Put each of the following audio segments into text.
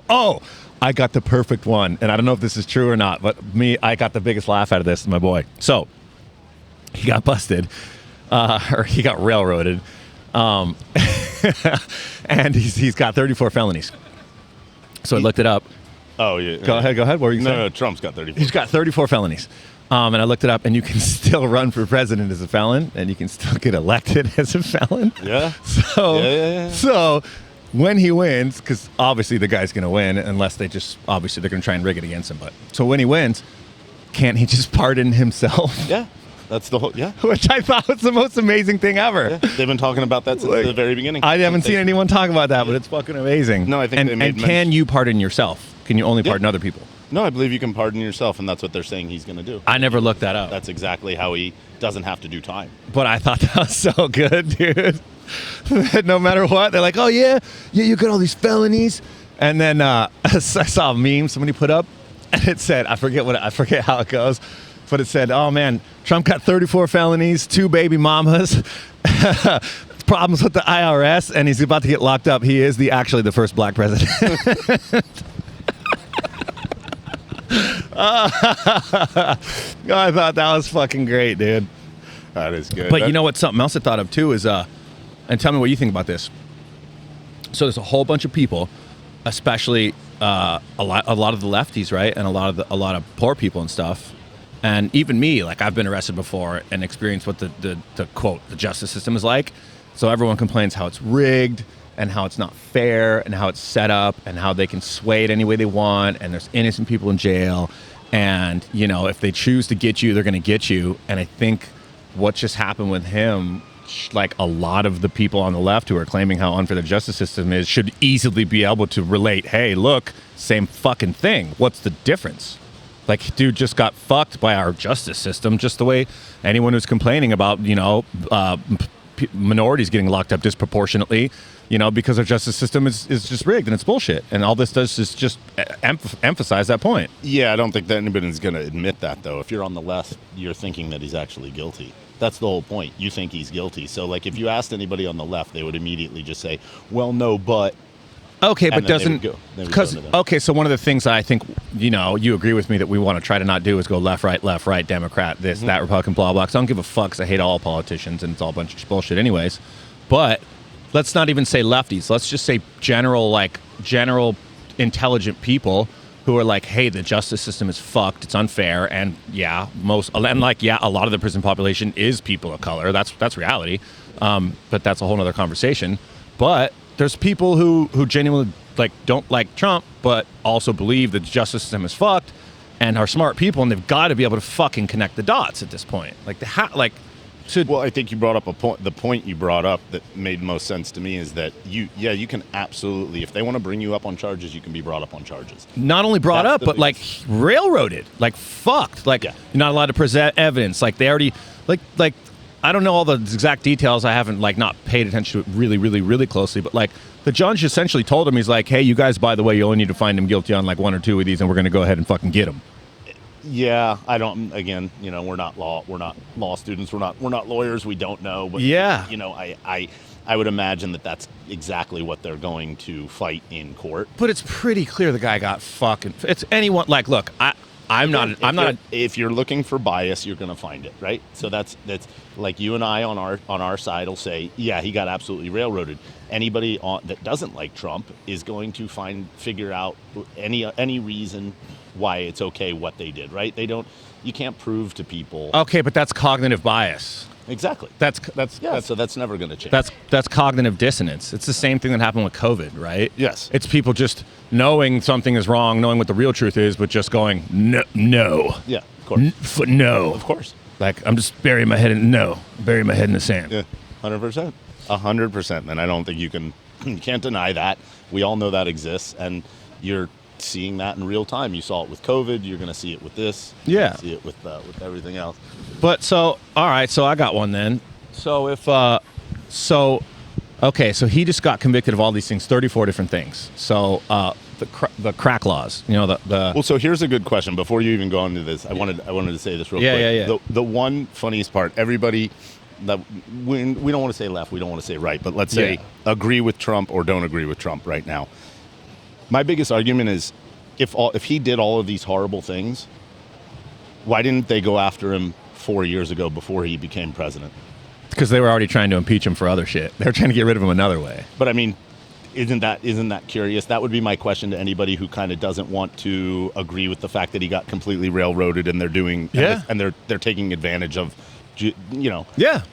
Oh, I got the perfect one. And I don't know if this is true or not, but I got the biggest laugh out of this, my boy. So he got busted, or he got railroaded. And he's got 34 felonies. So I looked it up. Oh, yeah. Go ahead. What were you saying? No, Trump's got 34. He's got 34 felonies. And I looked it up, and you can still run for president as a felon, and you can still get elected as a felon. Yeah. So when he wins, because obviously the guy's going to win, unless they're going to try and rig it against him. But so when he wins, can't he just pardon himself? Yeah. That's the whole, yeah. Which I thought was the most amazing thing ever. Yeah. They've been talking about that since the very beginning. I haven't seen anyone talk about that, but it's fucking amazing. No, I think they made And can you pardon yourself? Can you only pardon other people? No, I believe you can pardon yourself, and that's what they're saying he's going to do. I never looked that up. That's exactly how he doesn't have to do time. But I thought that was so good, dude. No matter what, they're like, oh, yeah, you got all these felonies. And then I saw a meme somebody put up, and it said, I forget how it goes, but it said, oh, man, Trump got 34 felonies, 2 baby mamas, problems with the IRS, and he's about to get locked up. He is actually the first black president. I thought that was fucking great, dude. That is good. But you know what? Something else I thought of too is, and tell me what you think about this. So there's a whole bunch of people, especially a lot of the lefties, right, and a lot of poor people and stuff, and even me. Like I've been arrested before and experienced what the quote the justice system is like. So everyone complains how it's rigged and how it's not fair and how it's set up and how they can sway it any way they want and there's innocent people in jail and if they choose to get you, they're going to get you. And I think what just happened with him, like a lot of the people on the left who are claiming how unfair the justice system is should easily be able to relate, hey, look, same fucking thing. What's the difference? Like, dude just got fucked by our justice system just the way anyone who's complaining about, minorities getting locked up disproportionately, because our justice system is just rigged and it's bullshit. And all this does is just emphasize that point. Yeah, I don't think that anybody's going to admit that, though. If you're on the left, you're thinking that he's actually guilty. That's the whole point. You think he's guilty. So, like, if you asked anybody on the left, they would immediately just say, well, no, but... Okay, but doesn't... Okay, so one of the things I think, you agree with me that we want to try to not do is go left, right, Democrat, this, that, Republican, blah, blah. Because I don't give a fuck because I hate all politicians and it's all a bunch of bullshit anyways. But let's not even say lefties. Let's just say general intelligent people who are like, hey, the justice system is fucked. It's unfair. And a lot of the prison population is people of color. That's reality. But that's a whole other conversation. But there's people who genuinely don't like Trump, but also believe that the justice system is fucked and are smart people, and they've got to be able to fucking connect the dots at this point. Well, I think you brought up a point. The point you brought up that made most sense to me is that you can absolutely, if they want to bring you up on charges, you can be brought up on charges. Not only brought up, but railroaded, fucked. You're not allowed to present evidence. They already I don't know all the exact details. I haven't not paid attention to it really, really, really closely. But the judge essentially told him, he's like, hey, you guys, by the way, you only need to find him guilty on 1 or 2 of these, and we're going to go ahead and fucking get him. Yeah, I don't. Again, we're not law students. We're not lawyers. We don't know. But yeah, I would imagine that that's exactly what they're going to fight in court. But it's pretty clear the guy got fucking. It's anyone. Look, I'm not. If you're looking for bias, you're going to find it, right? So that's like you and I on our side will say, yeah, he got absolutely railroaded. Anybody that doesn't like Trump is going to figure out any reason why it's okay what they did, right? You can't prove to people. Okay, but that's cognitive bias. Exactly. So that's never going to change. That's cognitive dissonance. It's the same thing that happened with COVID, right? Yes. It's people just knowing something is wrong, knowing what the real truth is, but just going no. Yeah, of course. No. Of course. I'm just burying my head in the sand. Yeah, 100%. 100%. And I don't think you can't deny that. We all know that exists, and you're seeing that in real time. You saw it with COVID. You're going to see it with this. Yeah. See it with everything else. But all right. So I got one then. So so he just got convicted of all these things, 34 different things. So the crack laws, Well, so here's a good question. Before you even go into this, I wanted to say this real quick. Yeah. The one funniest part, everybody that we don't want to say left, we don't want to say right, but let's say agree with Trump or don't agree with Trump right now. My biggest argument is if he did all of these horrible things, why didn't they go after him 4 years ago before he became president? Because they were already trying to impeach him for other shit. They were trying to get rid of him another way. But I mean, isn't that curious? That would be my question to anybody who kind of doesn't want to agree with the fact that he got completely railroaded and they're doing and they're taking advantage of, you know. Yeah.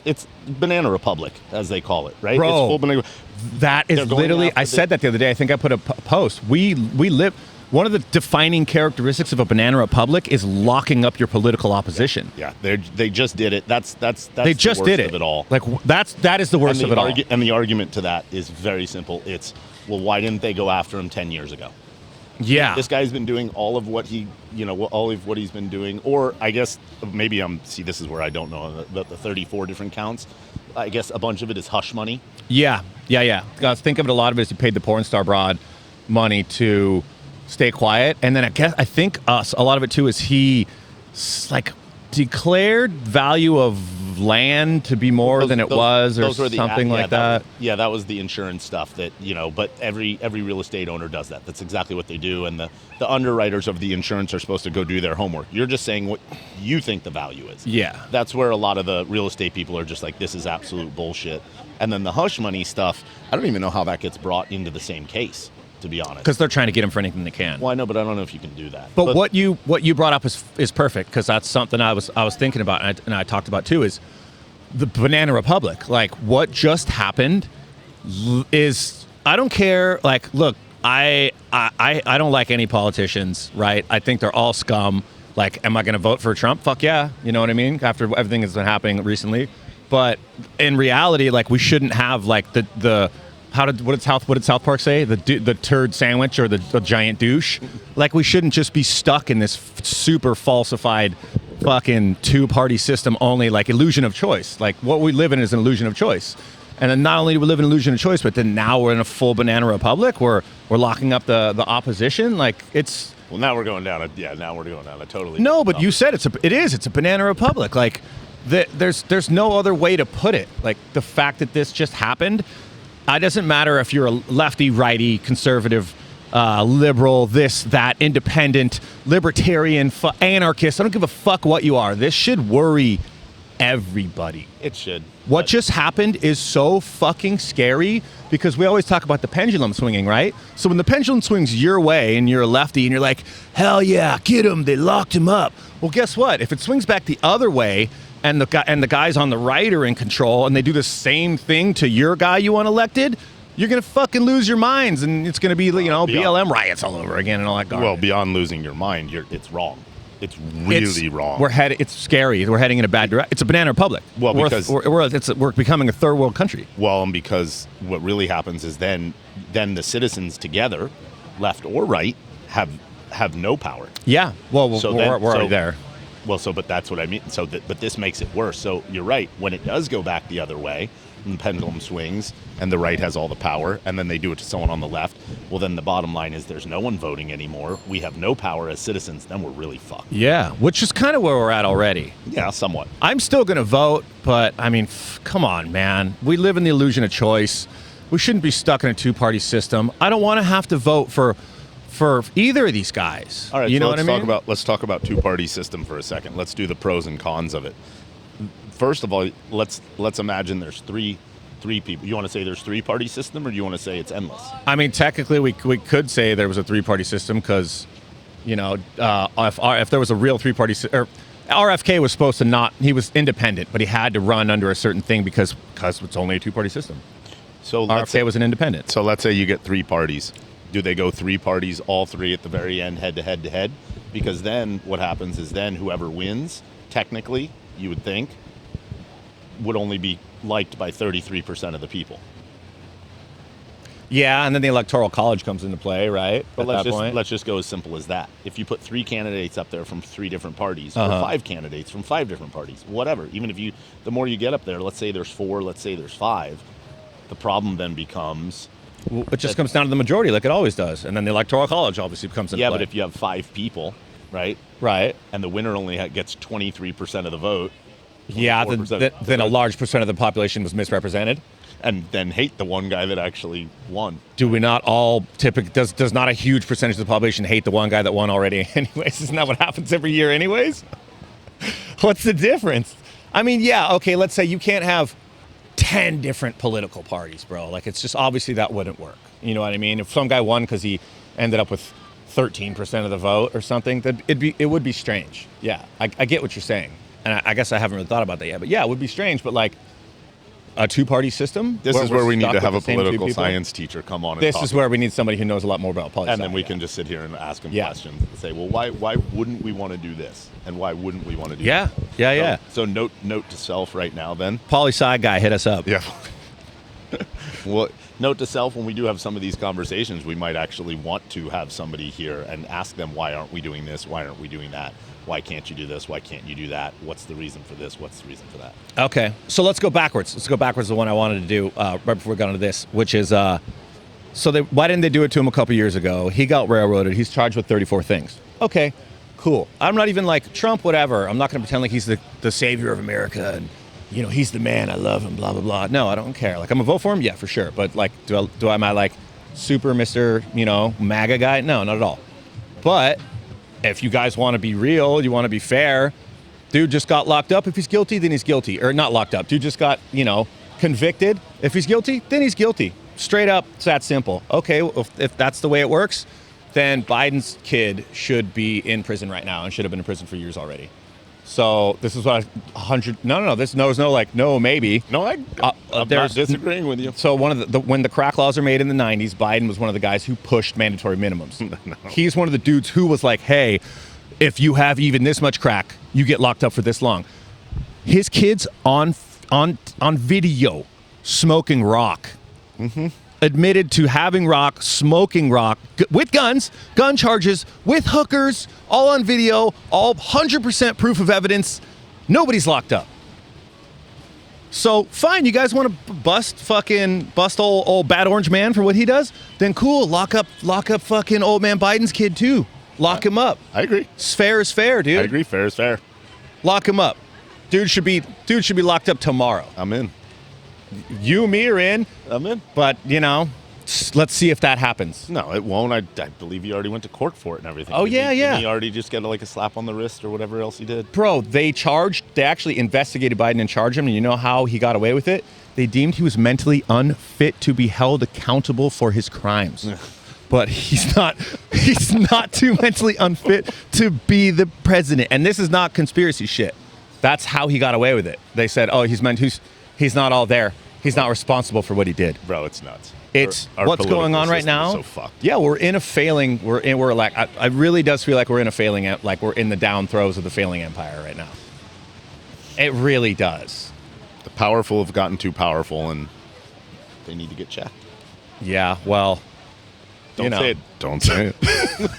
It's Banana Republic, as they call it, right? Bro, it's full banana. That is literally, I said that the other day. I think I put a post. We live, one of the defining characteristics of a Banana Republic is locking up your political opposition. Yeah, they just did it. That's they just the worst did it. of it all. Like that is the worst of it all. And the argument to that is very simple. It's, well, why didn't they go after him 10 years ago? Yeah. This guy's been doing all of what he's been doing, or I guess maybe this is where I don't know the 34 different counts. I guess a bunch of it is hush money. Yeah. Guys, think of it, a lot of it is he paid the porn star broad money to stay quiet. And then I think a lot of it too is he declared value of land to be more than it was, or something like that. That was the insurance stuff that, but every real estate owner does that. That's exactly what they do. And the underwriters of the insurance are supposed to go do their homework. You're just saying what you think the value is. Yeah. That's where a lot of the real estate people are just like, this is absolute bullshit. And then the hush money stuff, I don't even know how that gets brought into the same case, to be honest. Because they're trying to get him for anything they can. Well, I know, but I don't know if you can do that. But what you brought up is perfect, because that's something I was thinking about, and I talked about too, is the Banana Republic. Like, what just happened is, I don't care. Like, look, I don't like any politicians, right? I think they're all scum. Like, am I going to vote for Trump? Fuck yeah. You know what I mean? After everything that's been happening recently. But in reality, like, we shouldn't have like what did South Park say? The turd sandwich or the giant douche? Like, we shouldn't just be stuck in this super falsified fucking two-party system only, like, illusion of choice. Like, what we live in is an illusion of choice. And then not only do we live in an illusion of choice, but then now we're in a full Banana Republic where we're locking up the opposition. Like, it's... Well, now we're going down a totally... No, but you said it's a Banana Republic. Like, there's no other way to put it. Like, the fact that this just happened... It doesn't matter if you're a lefty, righty, conservative, liberal, this, that, independent, libertarian, anarchist. I don't give a fuck what you are. This should worry everybody. It should. What just happened is so fucking scary, because we always talk about the pendulum swinging, right? So when the pendulum swings your way and you're a lefty and you're like, hell yeah, get him, they locked him up. Well, guess what? If it swings back the other way, and the guys on the right are in control, and they do the same thing to your guy you want elected, you're going to fucking lose your minds, and it's going to be, BLM riots all over again and all that garbage. Well, beyond losing your mind, it's wrong. It's really wrong. It's scary. We're heading in a bad direction. It's a Banana Republic. Well, because we're becoming a third world country. Well, and because what really happens is then the citizens together, left or right, have no power. Yeah. Well, we're already there. Well, but that's what I mean. But this makes it worse. So you're right. When it does go back the other way, and the pendulum swings, and the right has all the power, and then they do it to someone on the left, well, then the bottom line is there's no one voting anymore. We have no power as citizens. Then we're really fucked. Yeah, which is kind of where we're at already. Yeah, somewhat. I'm still going to vote, but, I mean, come on, man. We live in the illusion of choice. We shouldn't be stuck in a two-party system. I don't want to have to vote for either of these guys. All right, you know what I mean? Let's talk about two-party system for a second. Let's do the pros and cons of it. First of all, let's imagine there's three people. You want to say there's three-party system, or do you want to say it's endless? I mean, technically, we could say there was a three-party system, because, if there was a real three-party system, RFK was supposed to not. He was independent, but he had to run under a certain thing because it's only a two-party system. So RFK was an independent. So let's say you get three parties. Do they go three parties, all three at the very end, head to head to head? Because then what happens is then whoever wins, technically, you would think, would only be liked by 33% of the people. Yeah, and then the Electoral College comes into play, right? But let's just go as simple as that. If you put three candidates up there from three different parties, or five candidates from five different parties, whatever, even if the more you get up there, let's say there's four, let's say there's five, the problem then becomes... It just comes down to the majority, like it always does. And then the Electoral College obviously comes into play. Yeah, but if you have five people, right? Right. And the winner only gets 23% of the vote. Yeah, then a large percent of the population was misrepresented. and then hate the one guy that actually won. Do we not all does not a huge percentage of the population hate the one guy that won already anyways? Isn't that what happens every year anyways? What's the difference? I mean, yeah, okay, let's say you can't have 10 different political parties, bro. Like, it's just obviously that wouldn't work. You know what I mean? If some guy won because he ended up with 13% of the vote or something, that it would be strange. Yeah, I get what you're saying. And I guess I haven't really thought about that yet. But yeah, it would be strange. But like a two-party system? This is where we need to have a same two political people? science teacher come on and This talk. is where we need somebody who knows a lot more about politics. And then we can just sit here and ask him Yeah. questions and say, well, why wouldn't we want to do this? And why wouldn't we want to do Yeah, that? yeah. So note to self right now then. Poli-sci guy, hit us up. Yeah. Well, note to self, when we do have some of these conversations, we might actually want to have somebody here and ask them, why aren't we doing this? Why aren't we doing that? Why can't you do this? Why can't you do that? What's the reason for this? What's the reason for that? Okay, so let's go backwards. Let's go backwards to the one I wanted to do right before we got into this, which is, why didn't they do it to him a couple years ago? He got railroaded. He's charged with 34 things. Okay, cool. I'm not even like Trump, whatever. I'm not going to pretend like he's the savior of America and, you know, he's the man. I love him, blah, blah, blah. No, I don't care. Like, I'm going to vote for him? Yeah, for sure. But, like, am I, like, super Mr., you know, MAGA guy? No, not at all. But if you guys want to be real, you want to be fair, dude just got locked up. If he's guilty, then he's guilty. Or not locked up. Dude just got, you know, convicted. If he's guilty, then he's guilty. Straight up, it's that simple. Okay, well, if that's the way it works, then Biden's kid should be in prison right now and should have been in prison for years already. So this is what no, maybe. No, I'm not disagreeing with you. So one of when the crack laws are made in the 90s, Biden was one of the guys who pushed mandatory minimums. No. He's one of the dudes who was like, hey, if you have even this much crack, you get locked up for this long. His kid's on video smoking rock. Mm-hmm. Admitted to having rock, smoking rock, with guns, gun charges, with hookers, all on video, all 100% proof of evidence. Nobody's locked up. So, fine, you guys want to bust old Bad Orange Man for what he does? Then cool, lock up fucking old man Biden's kid too. Lock him up. I agree. Fair is fair, dude. I agree. Fair is fair. Lock him up. Dude should be locked up tomorrow. I'm in. You, me are in. I'm in. But, you know, let's see if that happens. No, it won't. I believe he already went to court for it and everything. Oh, yeah. Didn't he already just get like a slap on the wrist or whatever else he did? Bro, they actually investigated Biden and charged him, and you know how he got away with it? They deemed he was mentally unfit to be held accountable for his crimes. But he's not too mentally unfit to be the president. And this is not conspiracy shit. That's how he got away with it. They said, oh, he's not all there. He's not responsible for what he did. Bro, it's nuts. It's Our what's going on right system is now. so fucked. Yeah, we're in a failing. I really does feel like we're in a failing. Like we're in the down throes of the failing empire right now. It really does. The powerful have gotten too powerful, and they need to get checked. Yeah. Well, Don't say it. Don't say it.